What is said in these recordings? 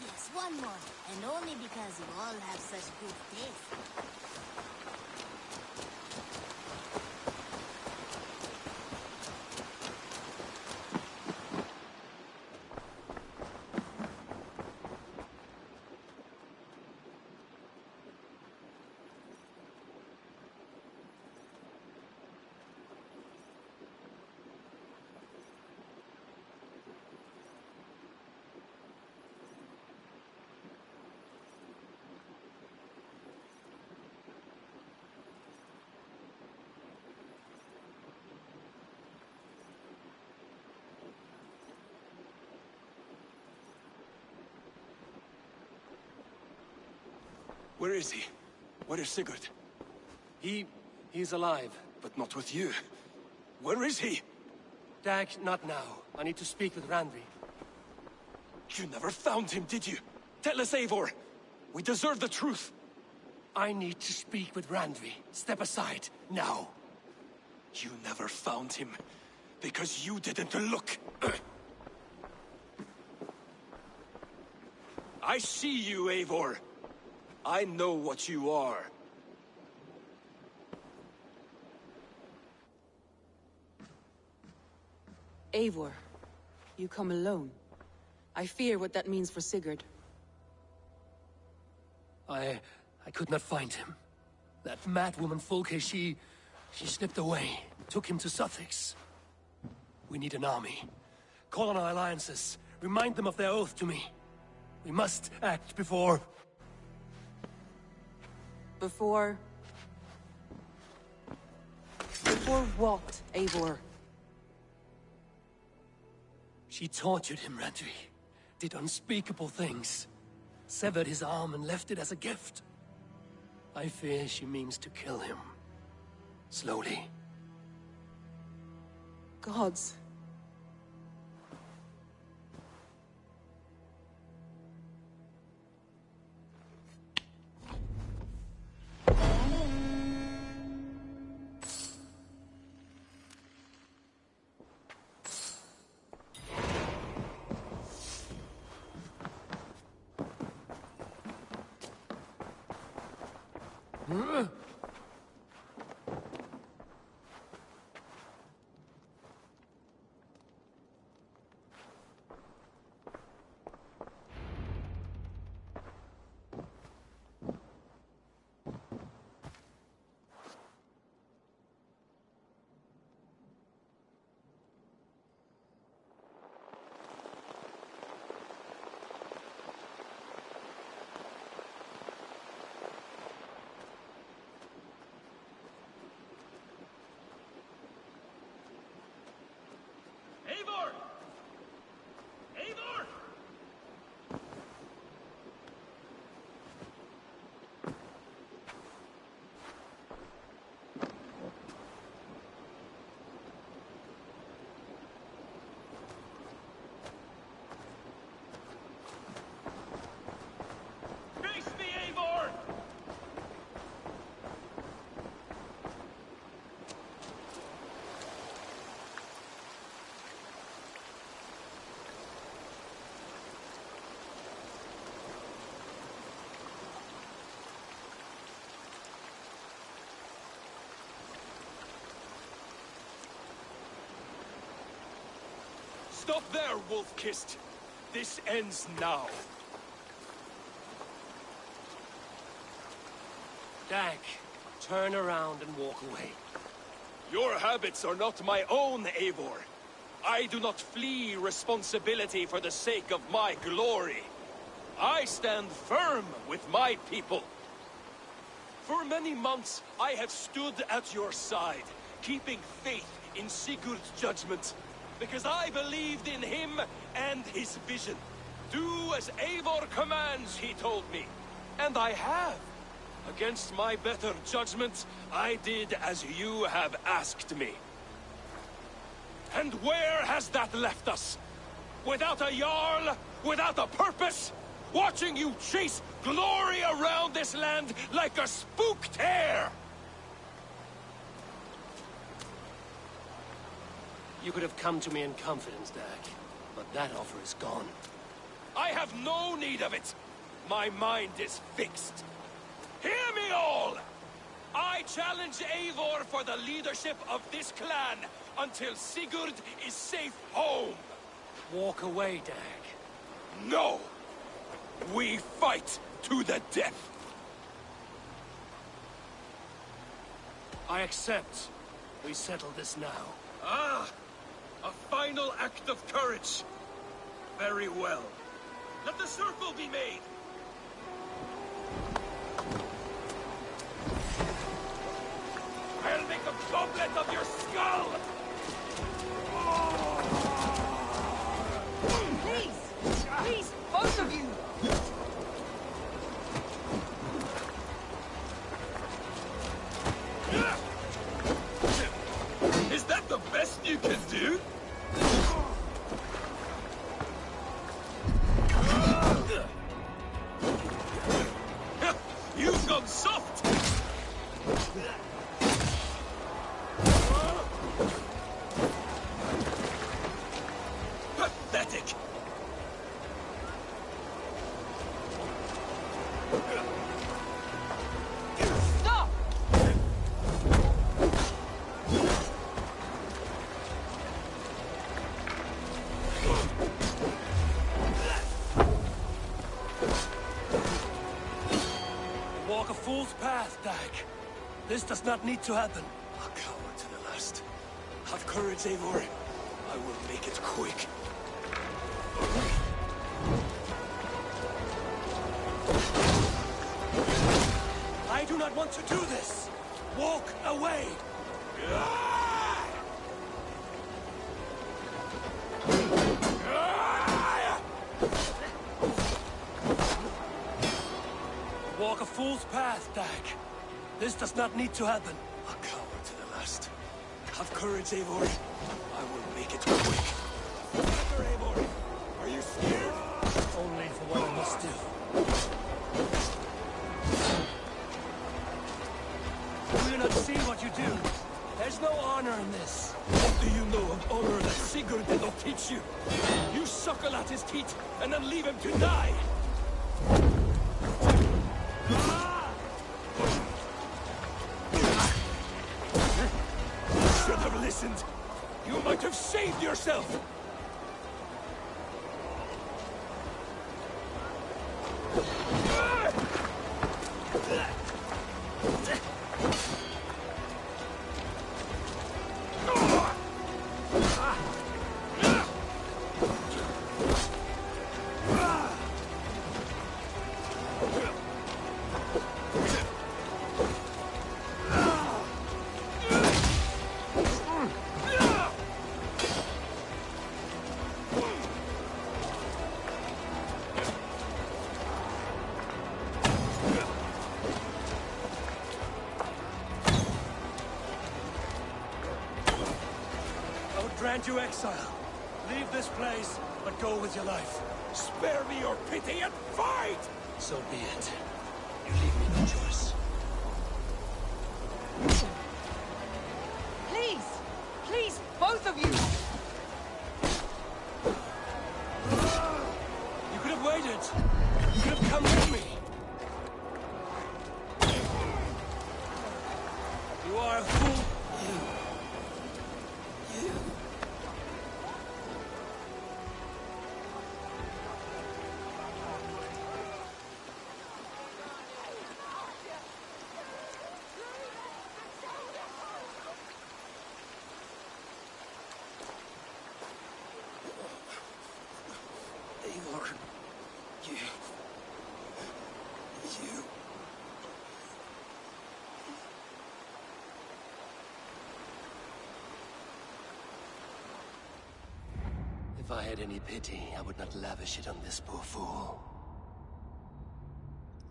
yes, one more. And only because you all have such good taste. Where is he? Where is Sigurd? He's alive. But not with you. Where is he? Dag, not now. I need to speak with Randvi. You never found him, did you? Tell us, Eivor. We deserve the truth. I need to speak with Randvi. Step aside, now. You never found him, because you didn't look. I see you, Eivor. I know what you are. Eivor, you come alone. I fear what that means for Sigurd. I could not find him. That madwoman Folke, she slipped away. Took him to Sussex. We need an army. Call on our alliances. Remind them of their oath to me. We must act before... Before what, Eivor? She tortured him, Randvi. Did unspeakable things. Severed his arm and left it as a gift. I fear she means to kill him. Slowly. Gods. Eivor! Eivor! Face me, Eivor! Stop there, wolf-kissed! This ends now. Dag, turn around and walk away. Your habits are not my own, Eivor. I do not flee responsibility for the sake of my glory. I stand firm with my people. For many months, I have stood at your side, keeping faith in Sigurd's judgment. Because I believed in him and his vision. Do as Eivor commands, he told me. And I have. Against my better judgment, I did as you have asked me. And where has that left us? Without a Jarl? Without a purpose? Watching you chase glory around this land like a spooked hare! You could have come to me in confidence, Dag, but that offer is gone. I have no need of it. My mind is fixed. Hear me all! I challenge Eivor for the leadership of this clan until Sigurd is safe home. Walk away, Dag. No! We fight to the death! I accept. We settle this now. Ah! A final act of courage. Very well. Let the circle be made! I'll make a goblet of your skull! Please! Please, both of you! Is that the best you can do? You've gone soft! Pathetic! Stop! Walk a fool's path, Dag. This does not need to happen. A coward to the last. Have courage, Eivor. I will make it quick. I do not want to do this! Walk away! Walk a fool's path, Dag. This does not need to happen. A coward to the last. Have courage, Eivor. I will make it quick. Mr. Eivor, are you scared? Only for what I must do. Do you not see what you do? There's no honor in this. What do you know of honor that Sigurd did not teach you? You suckle at his teeth and then leave him to die! Should have listened. You might have saved yourself. Grant you exile. Leave this place, but go with your life. Spare me your pity and fight! So be it. You leave me no choice. Please! Please, both of you! You could have waited. You could have come with me. You are a fool. You. Eivor, you... If I had any pity, I would not lavish it on this poor fool.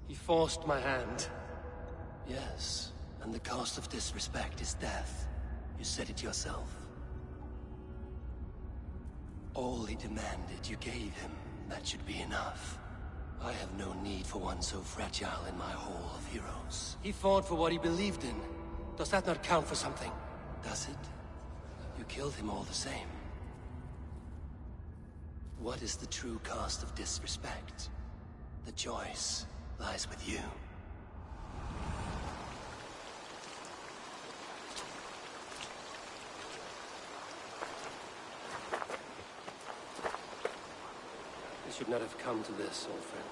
He forced my hand. Yes, and the cost of disrespect is death. You said it yourself. All he demanded, you gave him. That should be enough. I have no need for one so fragile in my hall of heroes. He fought for what he believed in. Does that not count for something? Does it? You killed him all the same. what is the true cost of disrespect? The choice lies with you. I should not have come to this, old friend.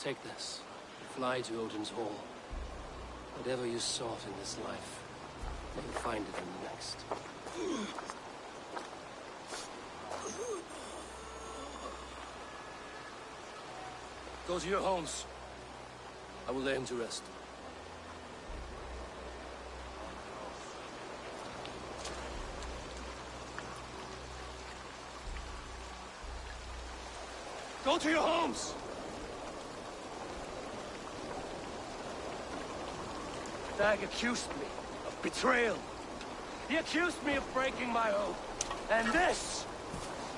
Take this. Fly to Odin's Hall. Whatever you sought in this life, you'll find it in the next. Go to your homes. I will lay him to rest. Go to your homes! Dag accused me of betrayal. He accused me of breaking my oath. And this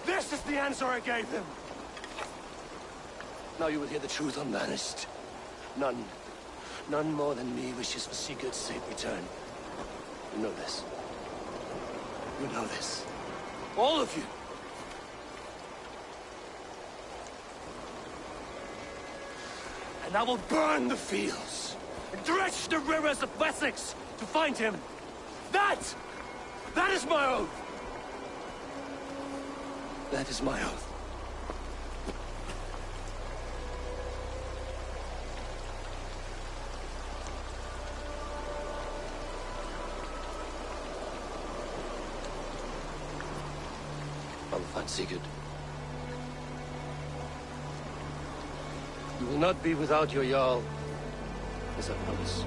is the answer I gave him. Now you will hear the truth unbanished. None more than me wishes for Sigurd's safe return. You know this. You know this. All of you. And I will burn the fields, and dredge the rivers of Wessex to find him. That is my oath. That is my oath. I will find Sigurd. You will not be without your Jarl, as I promised.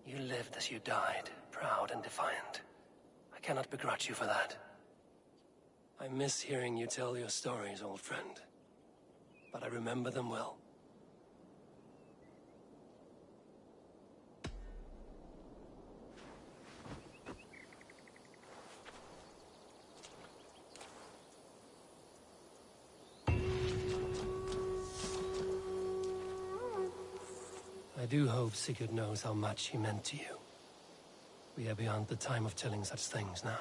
You lived as you died, proud and defiant. I cannot begrudge you for that. I miss hearing you tell your stories, old friend. But I remember them well. I do hope Sigurd knows how much he meant to you. We are beyond the time of telling such things now.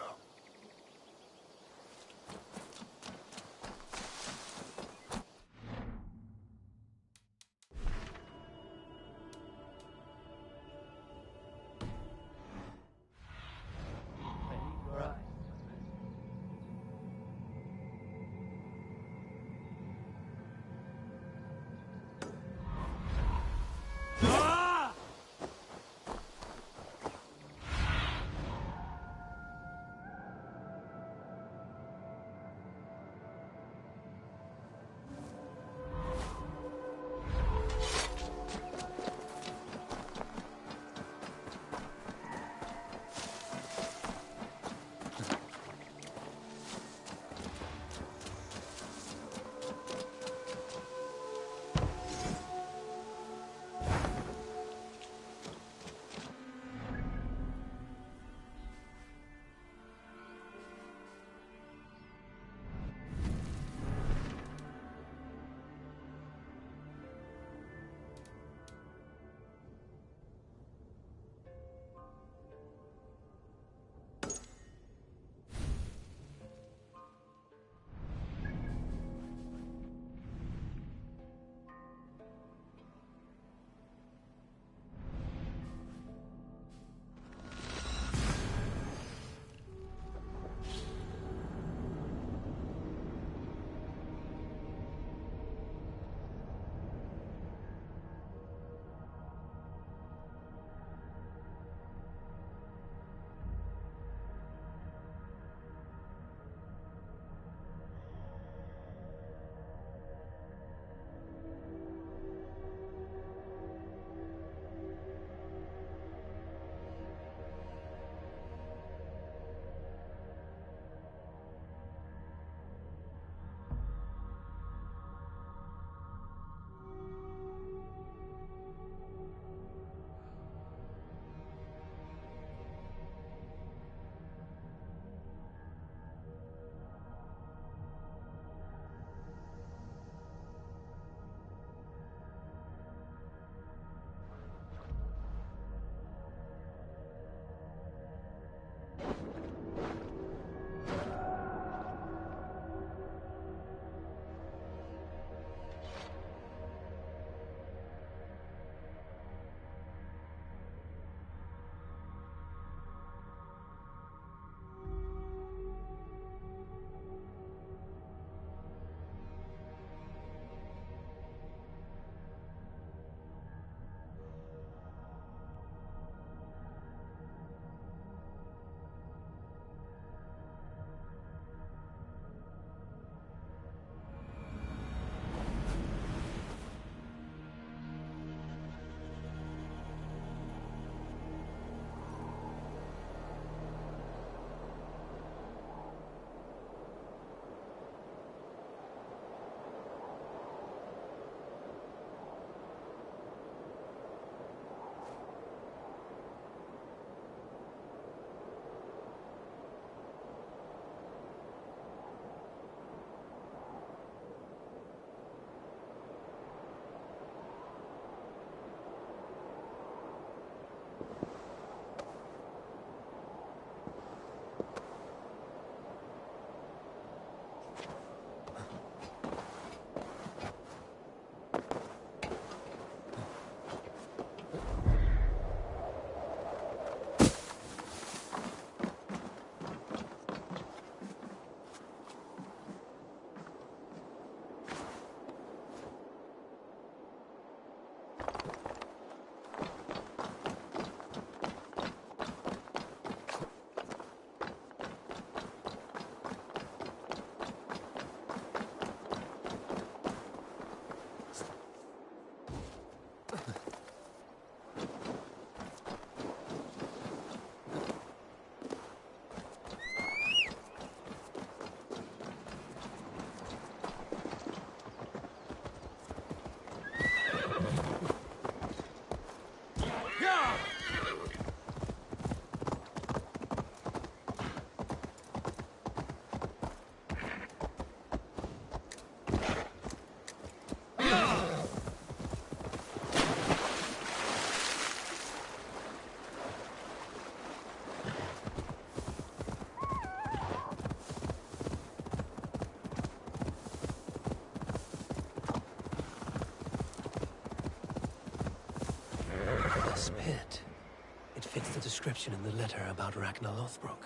This pit. It fits the description in the letter about Ragnar Lothbrok.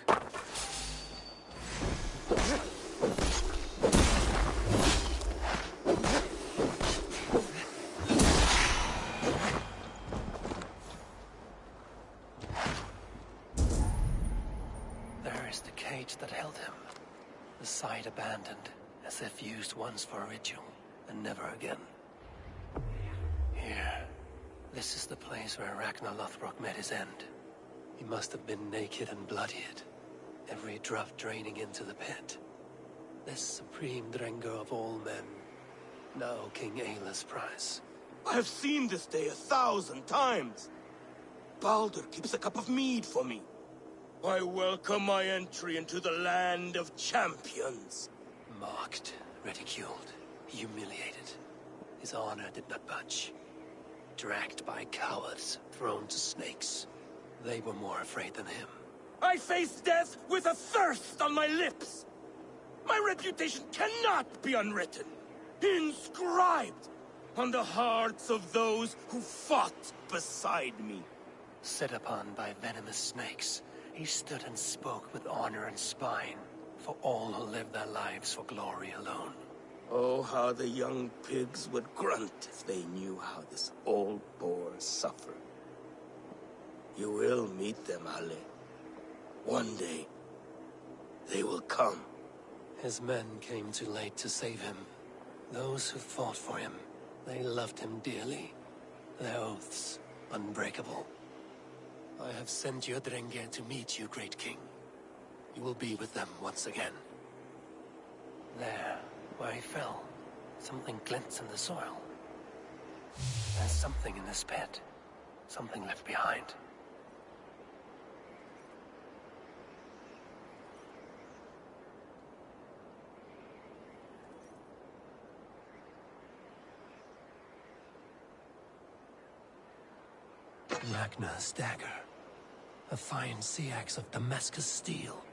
There is the cage that held him. The site abandoned, as if used once for a ritual, and never again. Here. This is the place where Ragnar Lothbrok met his end. He must have been naked and bloodied, every drop draining into the pit. This supreme Drengo of all men, now King Ayla's prize. I have seen this day 1,000 times. Baldur keeps a cup of mead for me. I welcome my entry into the land of champions. Mocked, ridiculed, humiliated. His honor did not budge. Dragged by cowards, thrown to snakes. They were more afraid than him. I face death with a thirst on my lips. My reputation cannot be unwritten, inscribed on the hearts of those who fought beside me. Set upon by venomous snakes, he stood and spoke with honor and spine, for all who lived their lives for glory alone. Oh, how the young pigs would grunt if they knew how this old boar suffered. You will meet them, Ale. One day, they will come. His men came too late to save him. Those who fought for him, they loved him dearly. Their oaths, unbreakable. I have sent your Drenge to meet you, great king. You will be with them once again. There, where he fell, something glints in the soil. There's something in this pit. Something left behind. Ragnar's dagger. A fine sea axe of Damascus steel.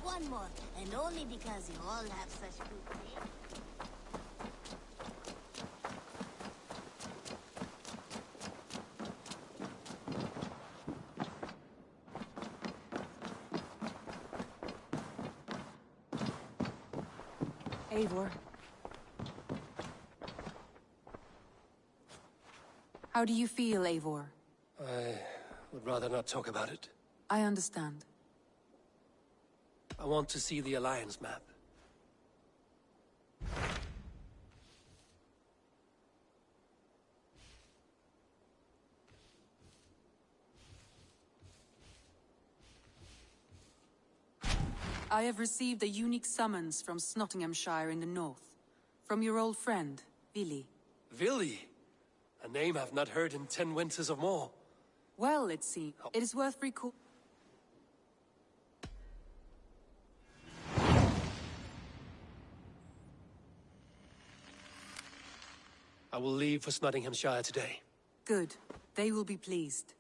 One more, and only because you all have such good taste. Eivor. How do you feel, Eivor? I would rather not talk about it. I understand. I want to see the Alliance map. I have received a unique summons from Nottinghamshire in the north. From your old friend, Vili. Vili? A name I've not heard in 10 winters or more. Well, it seems. It is worth recall. I will leave for Nottinghamshire today. Good. They will be pleased.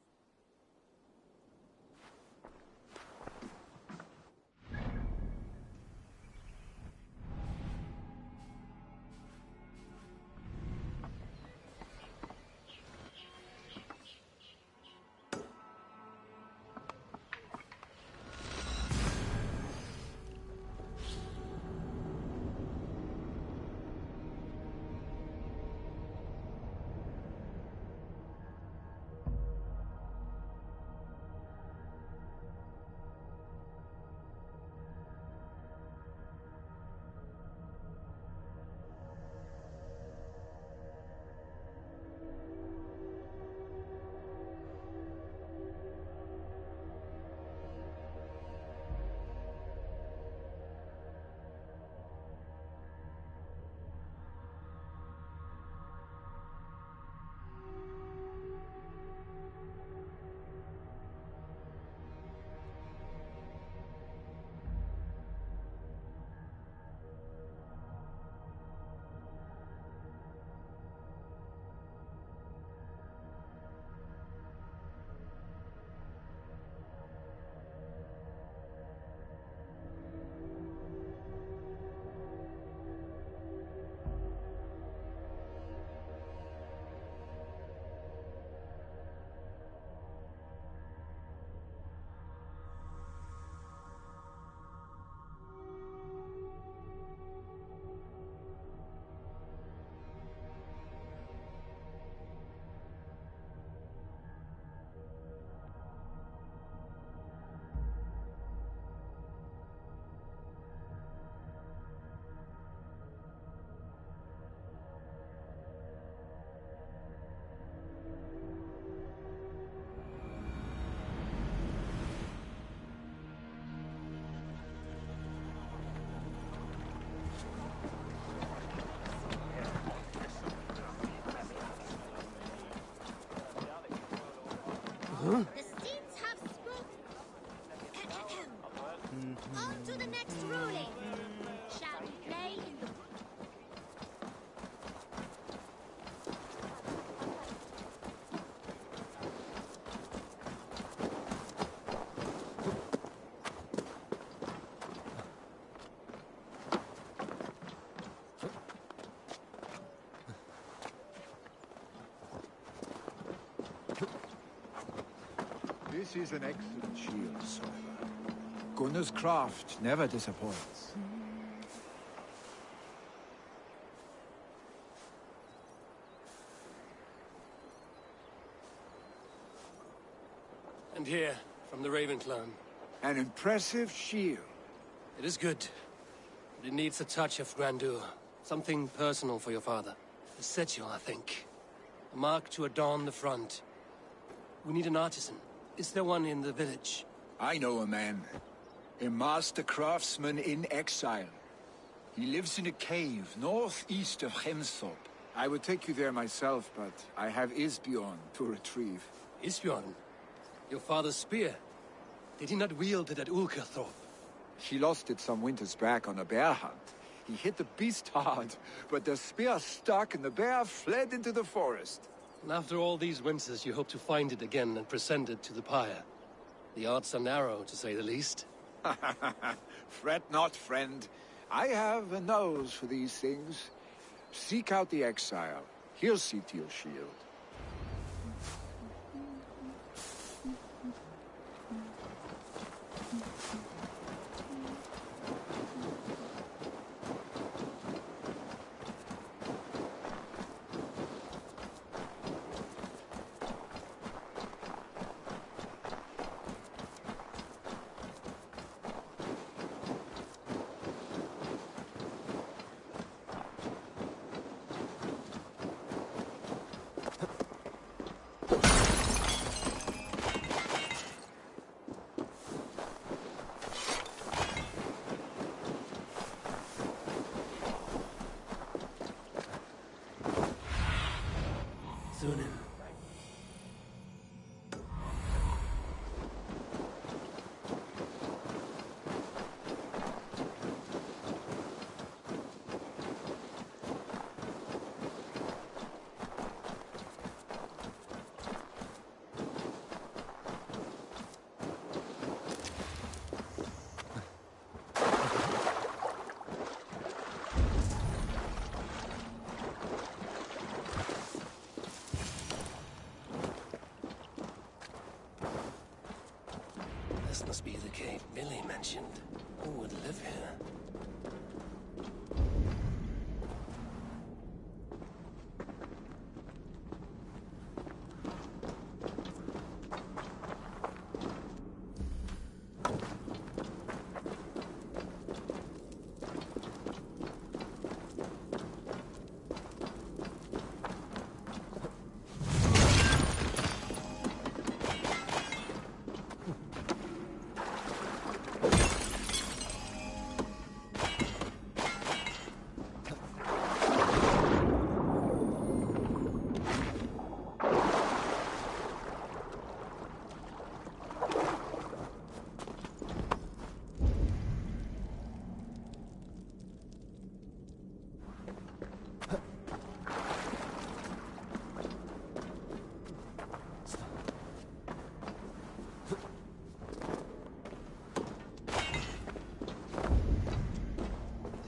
The seeds have spoken. On to the next ruling. Shall we play in the... This is an excellent shield, Sawyer. Gunnar's craft never disappoints. And here, from the Raven clan. An impressive shield. It is good. But it needs a touch of grandeur. Something personal for your father. A sigil, I think. A mark to adorn the front. We need an artisan. Is there one in the village? I know a man. A master craftsman in exile. He lives in a cave northeast of Hemthorpe. I would take you there myself, but I have Isbjorn to retrieve. Isbjorn? Your father's spear? Did he not wield it at Ulkerthorpe? He lost it some winters back on a bear hunt. He hit the beast hard, but the spear stuck and the bear fled into the forest. And after all these winters, you hope to find it again and present it to the pyre. The odds are narrow, to say the least. Fret not, friend. I have a nose for these things. Seek out the exile. He'll see to your shield. Zunin. This must be the cave Billy mentioned. Who would live here?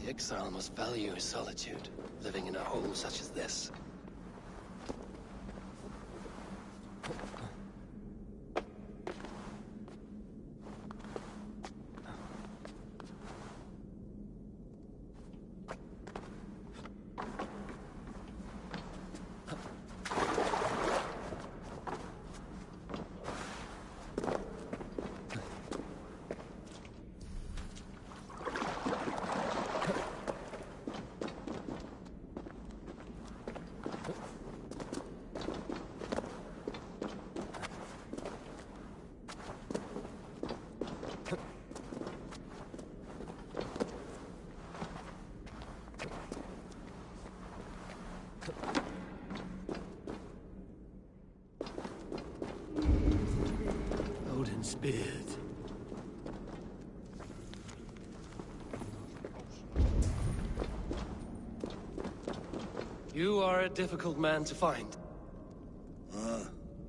The exile must value his solitude, living in a hole such as this. Odin's beard. You are a difficult man to find.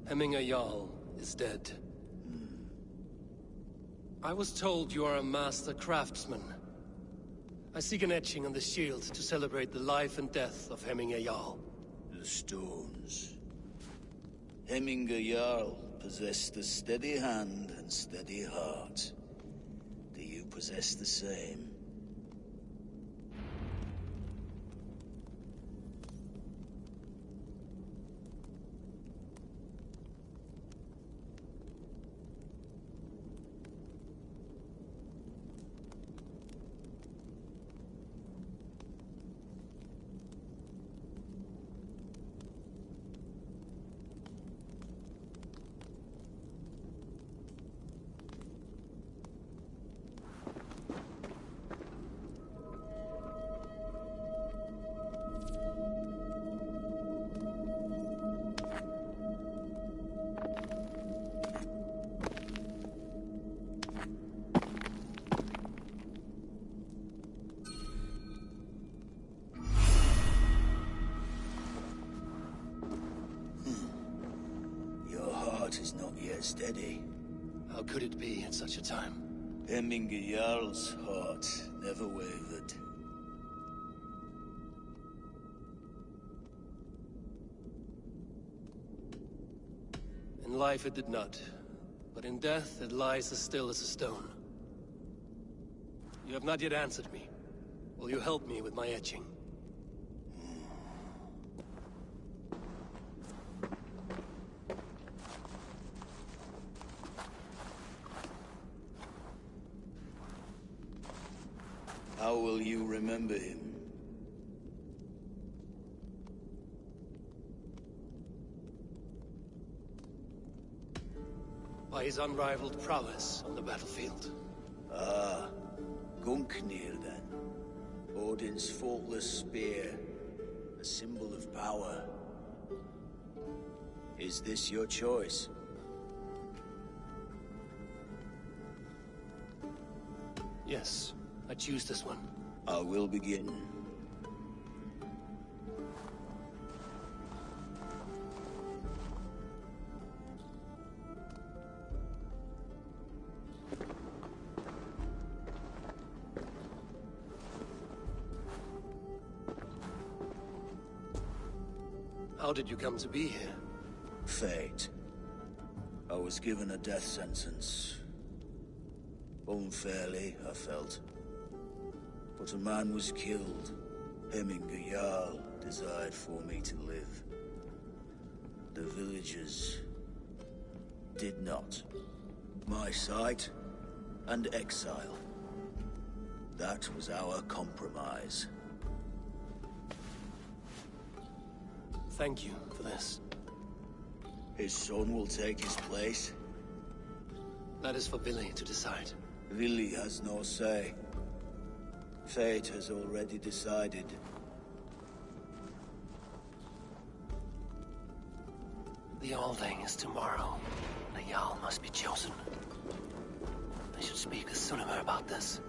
Hemminger Jarl is dead. I was told you are a master craftsman. I seek an etching on the shield to celebrate the life and death of Hemminger Jarl. The stones. Hemminger Jarl possessed a steady hand and steady heart. Do you possess the same? Is not yet steady. How could it be at such a time? Hemminger Jarl's heart never wavered. In life it did not, but in death it lies as still as a stone. You have not yet answered me. Will you help me with my etching? How will you remember him? By his unrivaled prowess on the battlefield. Ah, Gungnir then. Odin's faultless spear, a symbol of power. Is this your choice? Yes, I choose this one. I will begin. How did you come to be here? Fate. I was given a death sentence. Unfairly, I felt. But a man was killed. Hemminger Jarl desired for me to live. The villagers did not. My sight and exile. That was our compromise. Thank you for this. His son will take his place. That is for Billy to decide. Vili has no say. Fate has already decided. The Alding is tomorrow. The Jarl must be chosen. I should speak with Sunnema about this.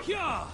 Yeah!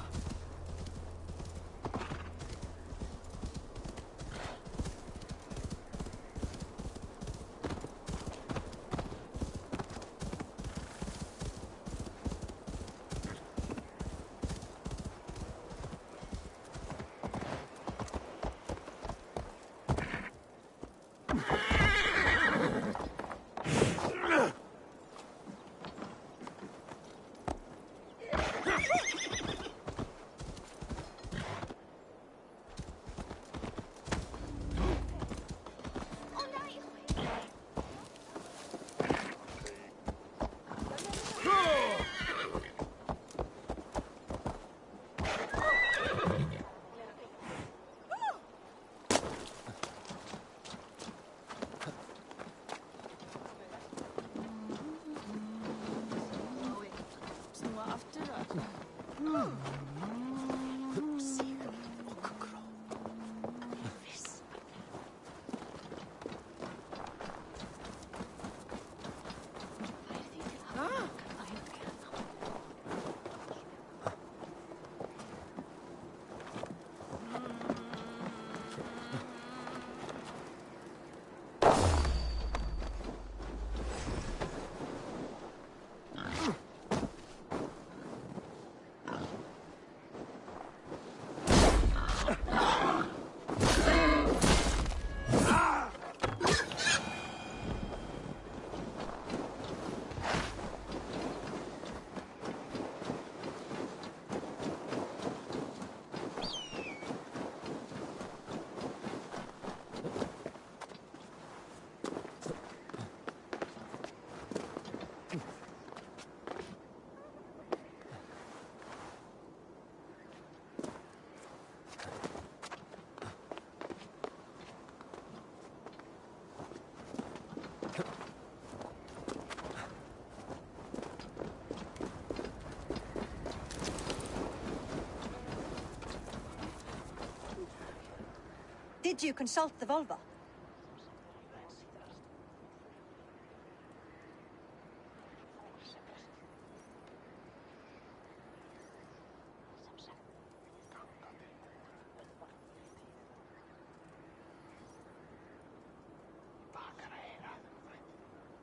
Did you consult the vulva?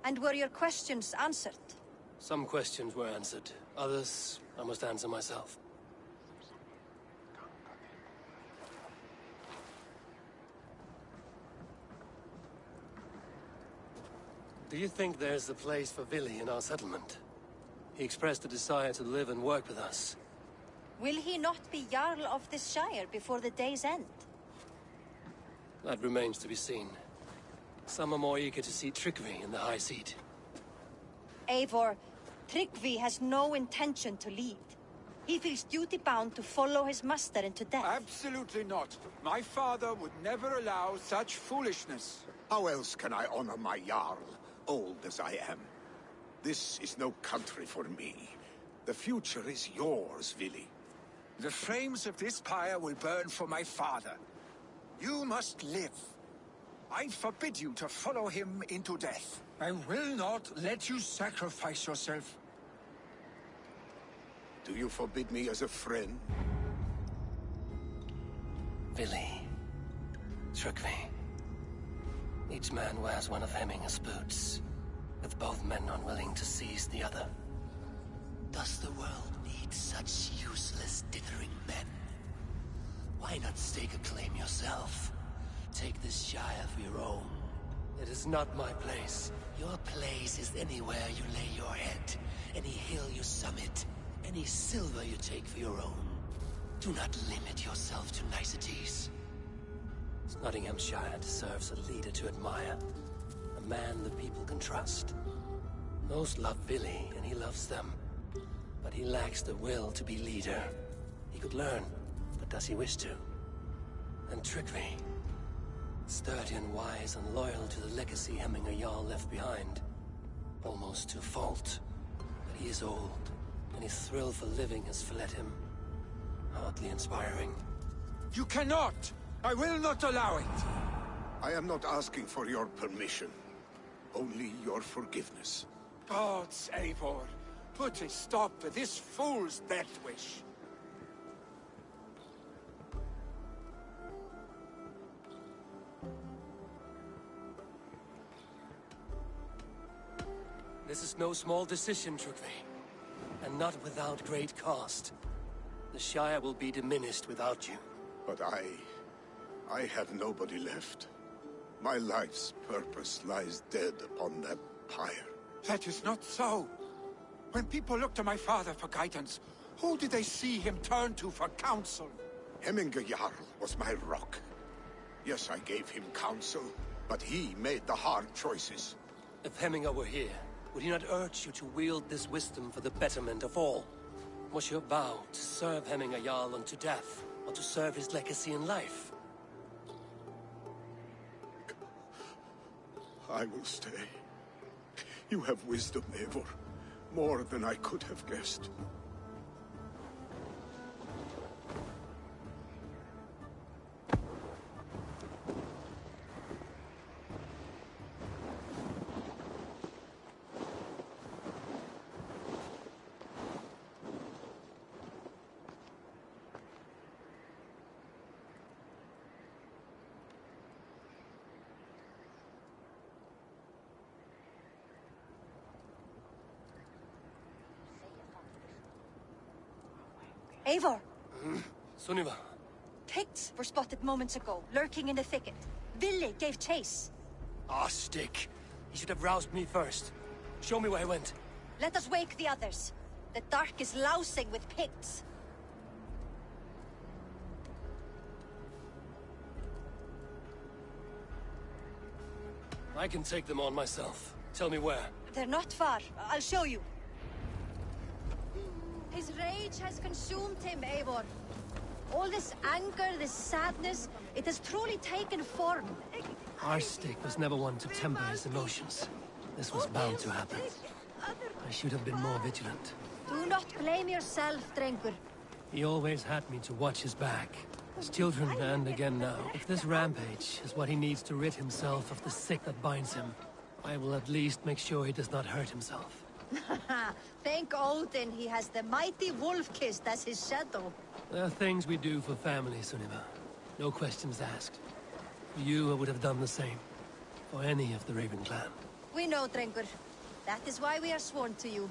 And were your questions answered? Some questions were answered. Others, I must answer myself. Do you think there's a place for Vili in our settlement? He expressed a desire to live and work with us. Will he not be Jarl of this shire before the day's end? That remains to be seen. Some are more eager to see Tryggvi in the High Seat. Eivor, Tryggvi has no intention to lead. He feels duty-bound to follow his master into death. Absolutely not. My father would never allow such foolishness. How else can I honor my Jarl, old as I am? This is no country for me. The future is yours, Vili. The flames of this pyre will burn for my father. You must live. I forbid you to follow him into death. I will not let you sacrifice yourself. Do you forbid me as a friend? Vili. Tryggvi. Each man wears one of Hemminger's boots, with both men unwilling to seize the other. Does the world need such useless, dithering men? Why not stake a claim yourself? Take this shire for your own. It is not my place. Your place is anywhere you lay your head, any hill you summit, any silver you take for your own. Do not limit yourself to niceties. Nottinghamshire deserves a leader to admire, a man the people can trust. Most love Vili, and he loves them, but he lacks the will to be leader. He could learn, but does he wish to? And Tryggvi, sturdy and wise and loyal to the legacy Hemminger Jarl left behind, almost to a fault. But he is old, and his thrill for living has fled him. Hardly inspiring. You cannot! I will not allow it! I am not asking for your permission. Only your forgiveness. Gods, Eivor, put a stop to this fool's death wish. This is no small decision, Tryggvi. And not without great cost. The Shire will be diminished without you. But I have nobody left. My life's purpose lies dead upon that pyre. That is not so. When people look to my father for guidance, who did they see him turn to for counsel? Hemminger Jarl was my rock. Yes, I gave him counsel, but he made the hard choices. If Hemminger were here, would he not urge you to wield this wisdom for the betterment of all? Was your vow to serve Hemminger Jarl unto death, or to serve his legacy in life? I will stay. You have wisdom, Eivor. More than I could have guessed. Eivor! Sunniva. Picts were spotted moments ago, lurking in the thicket. Vili gave chase. Ah, stick. He should have roused me first. Show me where he went. Let us wake the others. The dark is lousing with Picts. I can take them on myself. Tell me where. They're not far. I'll show you. His rage has consumed him, Eivor. All this anger, this sadness, it has truly taken form. Our stick was never one to temper his emotions. This was bound to happen. I should have been more vigilant. Do not blame yourself, Drengur. He always had me to watch his back. As children, and again now. If this rampage is what he needs to rid himself of the sick that binds him, I will at least make sure he does not hurt himself. Thank Odin he has the mighty Wolf-Kissed as his shadow. There are things we do for family, Sunniva. No questions asked. For you, I would have done the same. For any of the Raven clan. We know, Drengur. That is why we are sworn to you.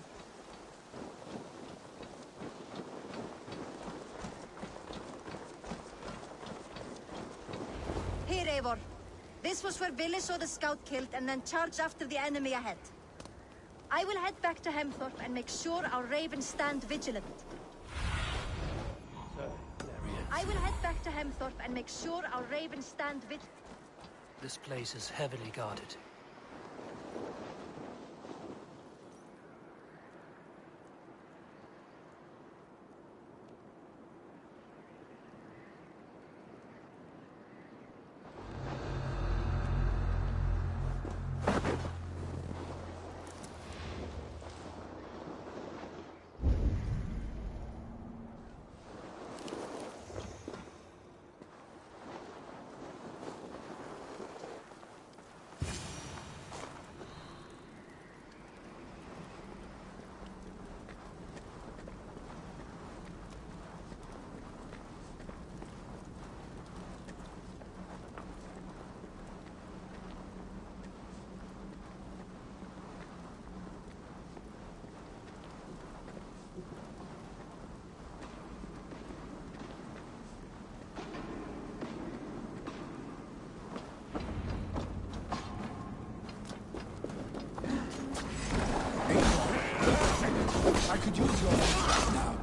Here, Eivor. This was where Vili saw the scout killed and then charged after the enemy ahead. I will head back to Hemthorpe and make sure our ravens stand vigilant. I will head back to Hemthorpe and make sure our ravens stand vigilant. This place is heavily guarded. I could use your help now.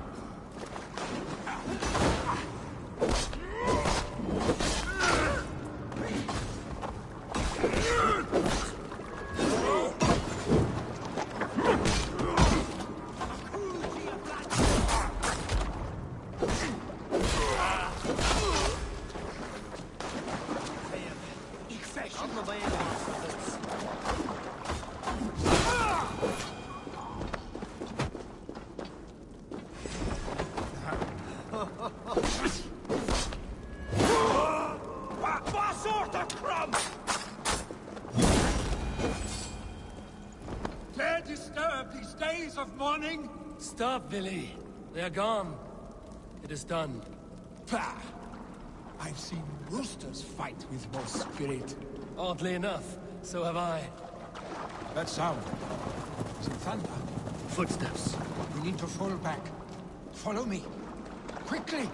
Dare disturb these days of mourning? Stop, Vili. They are gone. It is done. Pah! I've seen roosters fight with more spirit. Oddly enough, so have I. That sound. Is it thunder? Footsteps. We need to fall back. Follow me. Quickly!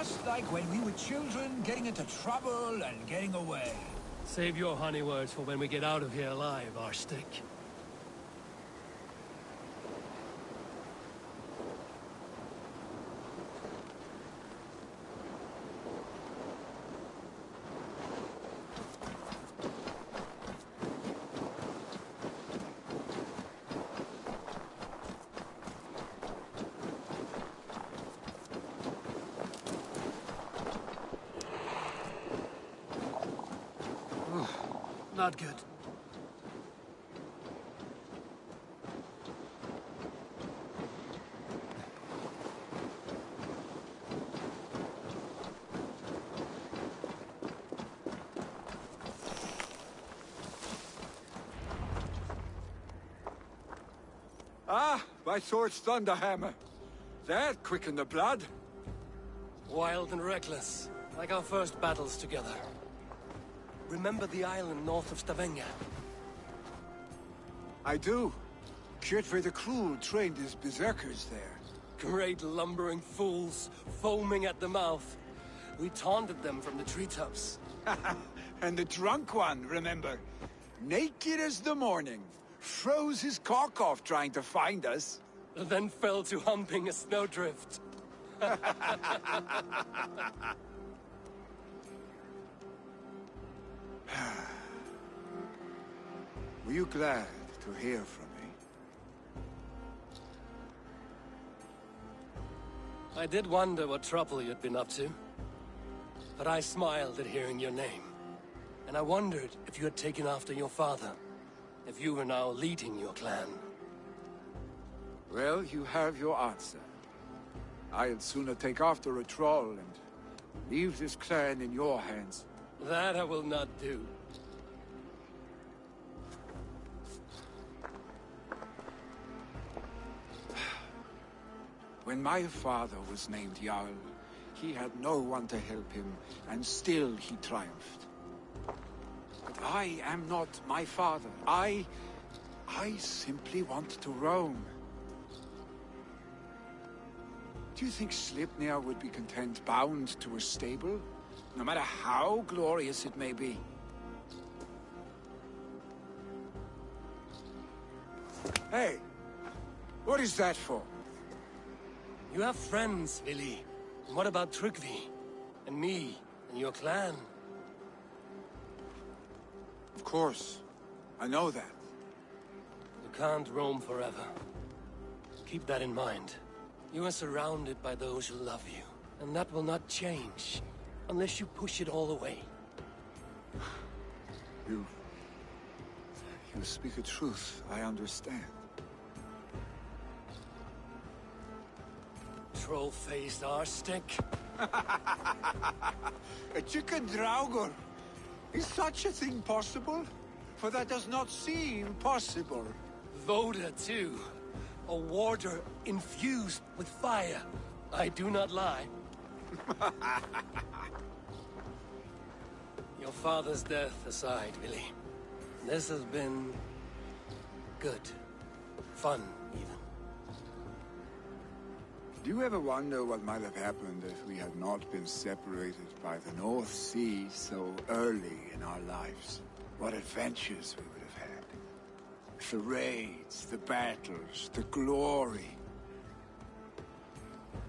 Just like when we were children, getting into trouble and getting away. Save your honey words for when we get out of here alive, Arstick. Not good. Ah, my sword's Thunderhammer. That quickened the blood. Wild and reckless, like our first battles together. Remember the island north of Stavanger? I do. Kjotve the Cruel trained his berserkers there. Great lumbering fools, foaming at the mouth. We taunted them from the treetops. And the drunk one, remember? Naked as the morning. Froze his cock off trying to find us. Then fell to humping a snowdrift. Were you glad to hear from me? I did wonder what trouble you'd been up to. But I smiled at hearing your name. And I wondered if you had taken after your father. If you were now leading your clan. Well, you have your answer. I'd sooner take after a troll and leave this clan in your hands. That I will not do. When my father was named Jarl, he had no one to help him, and still he triumphed. But I am not my father. I simply want to roam. Do you think Sleipnir would be content bound to a stable? No matter how glorious it may be. Hey! What is that for? You have friends, Vili. And what about Tryggvi? And me? And your clan? Of course. I know that. You can't roam forever. Keep that in mind. You are surrounded by those who love you. And that will not change. Unless you push it all away. You speak a truth, I understand. Troll-faced Arstick. A chicken Draugr! Is such a thing possible? For that does not seem possible. Voda, too. A warder infused with fire. I do not lie. Your father's death aside, Vili. This has been... good. Fun, even. Do you ever wonder what might have happened if we had not been separated by the North Sea so early in our lives? What adventures we would have had. The raids, the battles, the glory.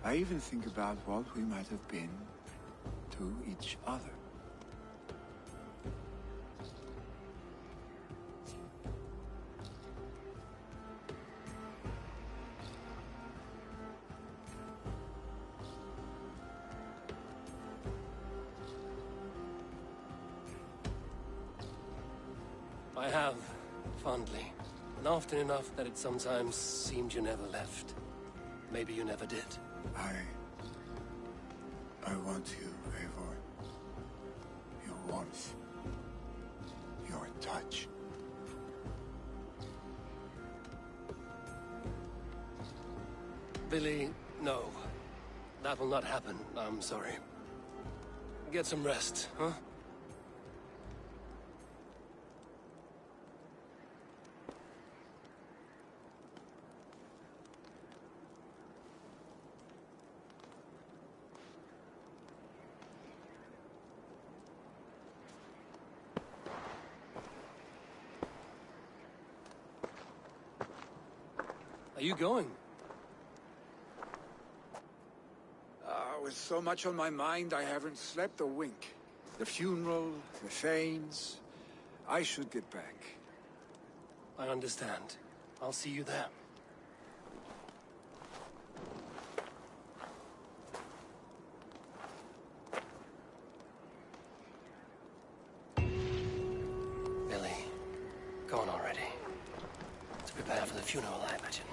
I even think about what we might have been to each other. I have, fondly. And often enough that it sometimes seemed you never left. Maybe you never did. I want you, Eivor. Your warmth. Your touch. Billy, no. That will not happen. I'm sorry. Get some rest, huh? Are you going? With so much on my mind, I haven't slept a wink. The funeral, the Thanes... I should get back. I understand. I'll see you there. Billy, go on already. To prepare for the funeral, I imagine.